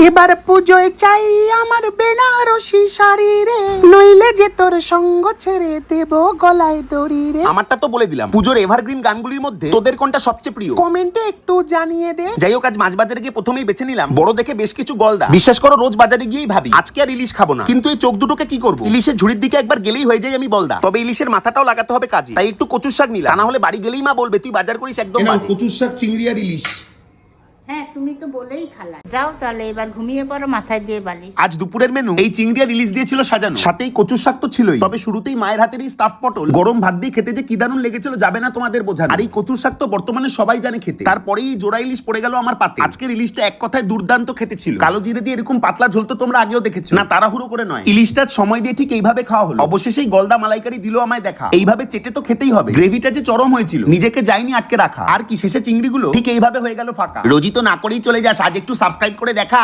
এবার পুজোয় চাই আমার বেনারসি শাড়ি রে, নইলে যে তোর সঙ্গ ছেড়ে দেব গলায় দড়ি রে। আমারটা তো বলে দিলাম, পুজোর এভারগ্রিন গানগুলির মধ্যে তোদের কোনটা সবচেয়ে প্রিয়? কমেন্টে একটু জানিয়ে দে। যাই হোক, আজ মাছ বাজারে গিয়ে প্রথমেই বেছে নিলাম বড় দেখে বেশ কিছু গলদা। বিশ্বাস করো, রোজ বাজারে গিয়েই ভাবি আজকে আর ইলিশ খাবো না, কিন্তু এই চোখ দুটোকে কি করবো? ইলিশের ঝুড়ির দিকে একবার গেলেই হয়ে যায় আমি বলদা। তবে ইলিশের মাথাটাও লাগাতে হবে কাজে, তাই একটু কচুর শাক নিলাম, তা না হলে বাড়ি গেলেই মা বলবে তুই বাজার করিস একদম বাজে। কচুর শাক, চিংড়ি আর ইলিশ। হ্যাঁ, তুমি তো বলেই খালা। যাও তাহলে এবার ঘুমিয়ে পড়ো, মাথায় দিয়ে বালিশ। আজ দুপুরের মেনু এই চিংড়ি আর ইলিশ দিয়ে ছিল সাজানো, সাথে এই কচুর শাক তো ছিলই। তবে শুরুতেই মায়ের হাতের এই স্টাফ পটল গরম ভাত দিয়ে খেতে যে কি দারুণ লেগেছিল যাবে না তোমাদের বোঝা। আর এই কচুর শাক তো বর্তমানে সবাই জানে খেতে, তারপরেই জোড়া ইলিশ পড়ে গেল আমার পাতে। আজকের ইলিশটা এক কথায় দুর্দান্ত খেতে ছিল। কালো জিরে দিয়ে এরকম পাতলা ঝোল তো তোমরা আগেও দেখেছো, না তাড়াহুড়ো করে নয়, ইলিশটা সময় দিয়ে ঠিক এইভাবে খাওয়া হলো। অবশেষে গলদা মালাইকারি দিল আমায় দেখা, এইভাবে চেটে তো খেতেই হবে। গ্রেভিটা যে চরম হয়েছিল, নিজেকে যায়নি আটকে রাখা। আর কি শেষে চিংড়িগুলো ঠিক এইভাবে হয়ে গেল ফাঁকা। রোজই তো না করেই চলে যাস, আজ একটু সাবস্ক্রাইব করে দেখা।